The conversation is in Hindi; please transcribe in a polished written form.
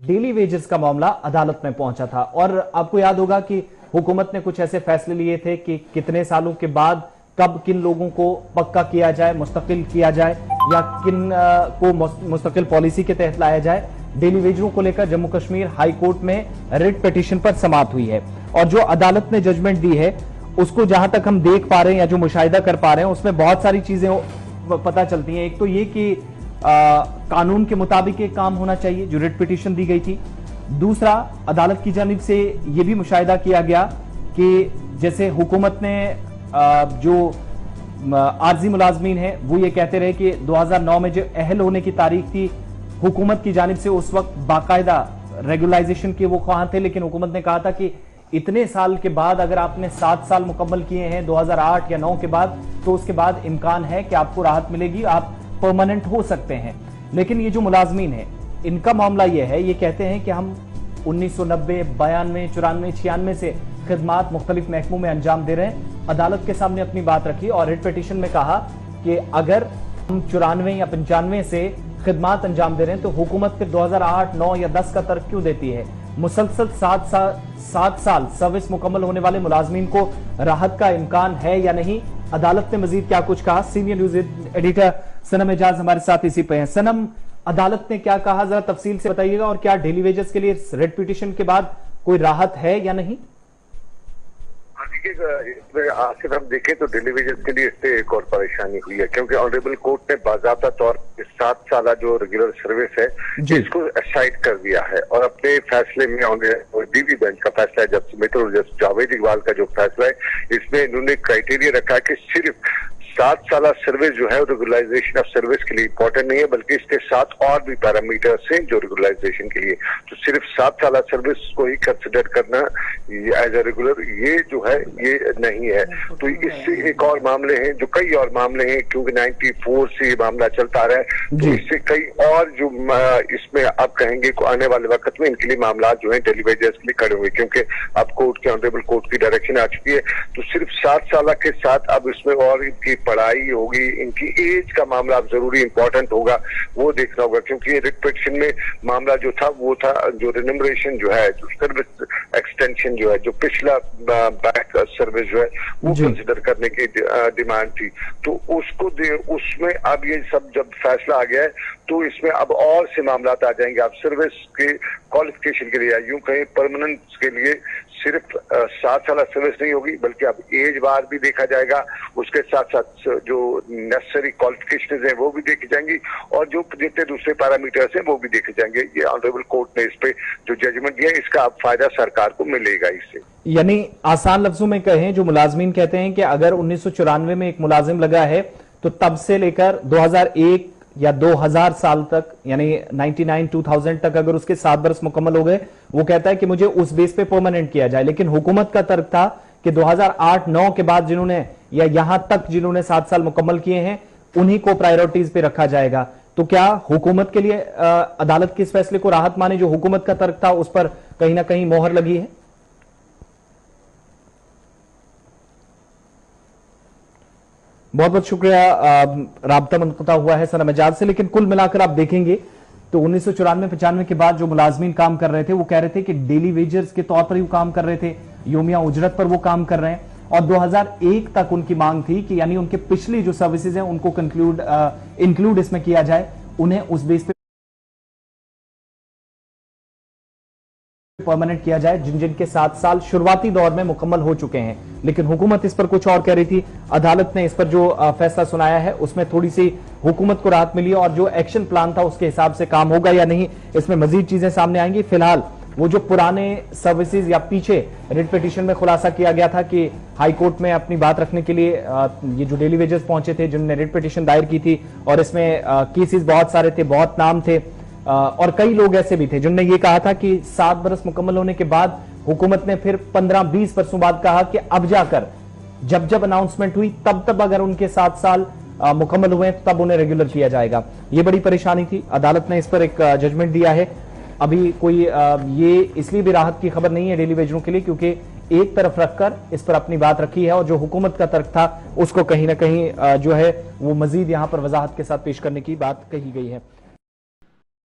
डेली वेजेस का मामला अदालत में पहुंचा था और आपको याद होगा कि हुकूमत ने कुछ ऐसे फैसले लिए थे कि कितने सालों के बाद कब किन लोगों को पक्का किया जाए, मुस्तकिल किया जाए या किन को मुस्तकिल पॉलिसी के तहत लाया जाए। डेली वेजरों को लेकर जम्मू कश्मीर हाई कोर्ट में रिट पिटीशन पर समाप्त हुई है और जो अदालत ने जजमेंट दी है उसको जहां तक हम देख पा रहे हैं या जो मुशाहिदा कर पा रहे हैं उसमें बहुत सारी चीजें पता चलती हैं। एक तो ये कि कानून के मुताबिक एक काम होना चाहिए जो रिट पिटीशन दी गई थी। दूसरा, अदालत की जानिब से यह भी मुशाहिदा किया गया कि जैसे हुकूमत ने जो आर्जी मुलाजमीन है वो ये कहते रहे कि 2009 में जो अहल होने की तारीख थी, हुकूमत की जानिब से उस वक्त बाकायदा रेगुलाइजेशन के वो ख्वाह थे, लेकिन हुकूमत ने कहा था कि इतने साल के बाद अगर आपने 7 साल मुकम्मल किए हैं 2008 या 9 के बाद, तो उसके बाद इम्कान है कि आपको राहत मिलेगी, आप परमानेंट हो सकते हैं। लेकिन ये जो मुलाजमीन है इनका मामला ये है, ये कहते हैं कि हम 1990, 92, 94, 96 से खिदमात मुख्तलिफ महकमों में अंजाम दे रहे हैं। अदालत के सामने अपनी बात रखी और रिट पिटीशन में कहा कि अगर हम 94 या 95 से खिदमात अंजाम दे रहे हैं तो हुकूमत फिर 2008, 9 या 10 का तर्क क्यों देती है? मुसलसल 7 साल सर्विस मुकम्मल होने वाले मुलाजमीन को राहत का इम्कान है या नहीं? अदालत ने मजीद क्या कुछ कहा? सीनियर न्यूज एडिटर सनम एजाज हमारे साथ इसी पे हैं। सनम, अदालत ने क्या कहा, जरा तफसील से बताइएगा, और क्या डेली वेजेस के लिए रिट पिटीशन के बाद कोई राहत है या नहीं? आखिर हम देखें तो डेली वेजेस के लिए इससे एक और परेशानी हुई है, क्योंकि ऑनरेबल कोर्ट ने बाज़ाब्ता तौर पर 7 साल जो रेगुलर सर्विस है इसको असाइड कर दिया है और अपने फैसले में डीवी बेंच का फैसला है, जब जस्टिस जावेद इकबाल का जो फैसला है इसमें इन्होंने क्राइटेरिया रखा है कि सिर्फ 7 साल सर्विस जो है रेगुलाइजेशन ऑफ सर्विस के लिए इंपॉर्टेंट नहीं है, बल्कि इसके साथ और भी पैरामीटर्स हैं जो रेगुलाइजेशन के लिए। तो सिर्फ 7 साल सर्विस को ही कंसिडर करना एज ए रेगुलर ये जो है ये नहीं है। तो इससे एक और मामले हैं, जो कई और मामले हैं, क्योंकि 94 से ये मामला चलता रहा है, तो इससे कई और जो इसमें आप कहेंगे को आने वाले वक्त में इनके लिए मामला जो है डेली वेजेस के लिए खड़े हुए, क्योंकि अब कोर्ट के ऑनरेबल कोर्ट की डायरेक्शन आ चुकी है। तो सिर्फ 7 साल के साथ अब इसमें और इनकी पढ़ाई होगी, इनकी एज का मामला अब जरूरी इंपॉर्टेंट होगा, वो देखना होगा, क्योंकि रिट पिटीशन में मामला जो था वो था जो रिन्यूमरेशन जो है, जो सर्विस एक्सटेंशन जो है, जो पिछला बैक सर्विस जो है वो कंसिडर करने की डिमांड थी। तो उसको उसमें अब ये सब जब फैसला आ गया है तो इसमें अब और से मामला आ जाएंगे। अब सर्विस के क्वालिफिकेशन के लिए, यूं कहीं परमानेंट के लिए सिर्फ 7 साल सर्विस नहीं होगी, बल्कि अब एज बार भी देखा जाएगा, उसके साथ साथ जो नेसेसरी क्वालिफिकेशन है वो भी देखी जाएंगी और जो जितने दूसरे पैरामीटर्स हैं वो भी देखे जाएंगे। ये ऑनरेबल कोर्ट ने इस पे जो जजमेंट दिया, इसका अब फायदा सरकार को मिलेगा इससे। यानी आसान लफ्जों में कहें, जो मुलाजमीन कहते हैं कि अगर 1994 में एक मुलाजिम लगा है तो तब से लेकर 2001 या 2000 साल तक, यानी 99-2000 तक अगर उसके 7 बरस मुकम्मल हो गए, वो कहता है कि मुझे उस बेस पे परमानेंट किया जाए। लेकिन हुकूमत का तर्क था कि 2008-9 के बाद जिन्होंने या यहां तक जिन्होंने 7 साल मुकम्मल किए हैं उन्हीं को प्रायोरिटीज पे रखा जाएगा। तो क्या हुकूमत के लिए अदालत के इस फैसले को राहत माने, जो हुकूमत का तर्क था उस पर कहीं ना कहीं मोहर लगी है? बहुत बहुत शुक्रिया। राब्ता मुनक़ता हुआ है सनम एजाज से, लेकिन कुल मिलाकर आप देखेंगे तो 1994-95 के बाद जो मुलाजमीन काम कर रहे थे वो कह रहे थे कि डेली वेजर्स के तौर पर ही वो काम कर रहे थे, योमिया उजरत पर वो काम कर रहे हैं, और 2001 तक उनकी मांग थी कि यानी उनके पिछली जो सर्विसेज हैं उनको इंक्लूड इसमें किया जाए, उन्हें उस बेस पे परमानेंट किया जाए जिनके 7 साल शुरुआती दौर में मुकम्मल हो चुके हैं। लेकिन हुकूमत इस पर कुछ और कह रही थी। अदालत ने इस पर जो फैसला सुनाया है उसमें थोड़ी सी हुकूमत को राहत मिली और जो एक्शन प्लान था उसके हिसाब से काम होगा या नहीं, इसमें मजीद चीजें सामने आएंगी। फिलहाल वो जो पुराने सर्विसेज या पीछे रिट पिटीशन में खुलासा किया गया था कि हाई कोर्ट में अपनी बात रखने के लिए ये जो डेली वेजेस पहुंचे थे जिन्होंने रिट पिटीशन दायर की थी, और इसमें केसेस बहुत सारे थे, बहुत नाम थे, और कई लोग ऐसे भी थे जिन्होंने ये कहा था कि 7 बरस मुकम्मल होने के बाद हुकूमत ने फिर 15-20 बरसों बाद कहा कि अब जाकर जब अनाउंसमेंट हुई तब अगर उनके 7 साल मुकम्मल हुए तब उन्हें रेगुलर किया जाएगा। ये बड़ी परेशानी थी। अदालत ने इस पर एक जजमेंट दिया है। अभी कोई ये इसलिए भी राहत की खबर नहीं है डेली वेजरों के लिए क्योंकि एक तरफ रखकर इस पर अपनी बात रखी है और जो हुकूमत का तर्क था उसको कहीं ना कहीं जो है वो मजीद यहां पर वजाहत के साथ पेश करने की बात कही गई है।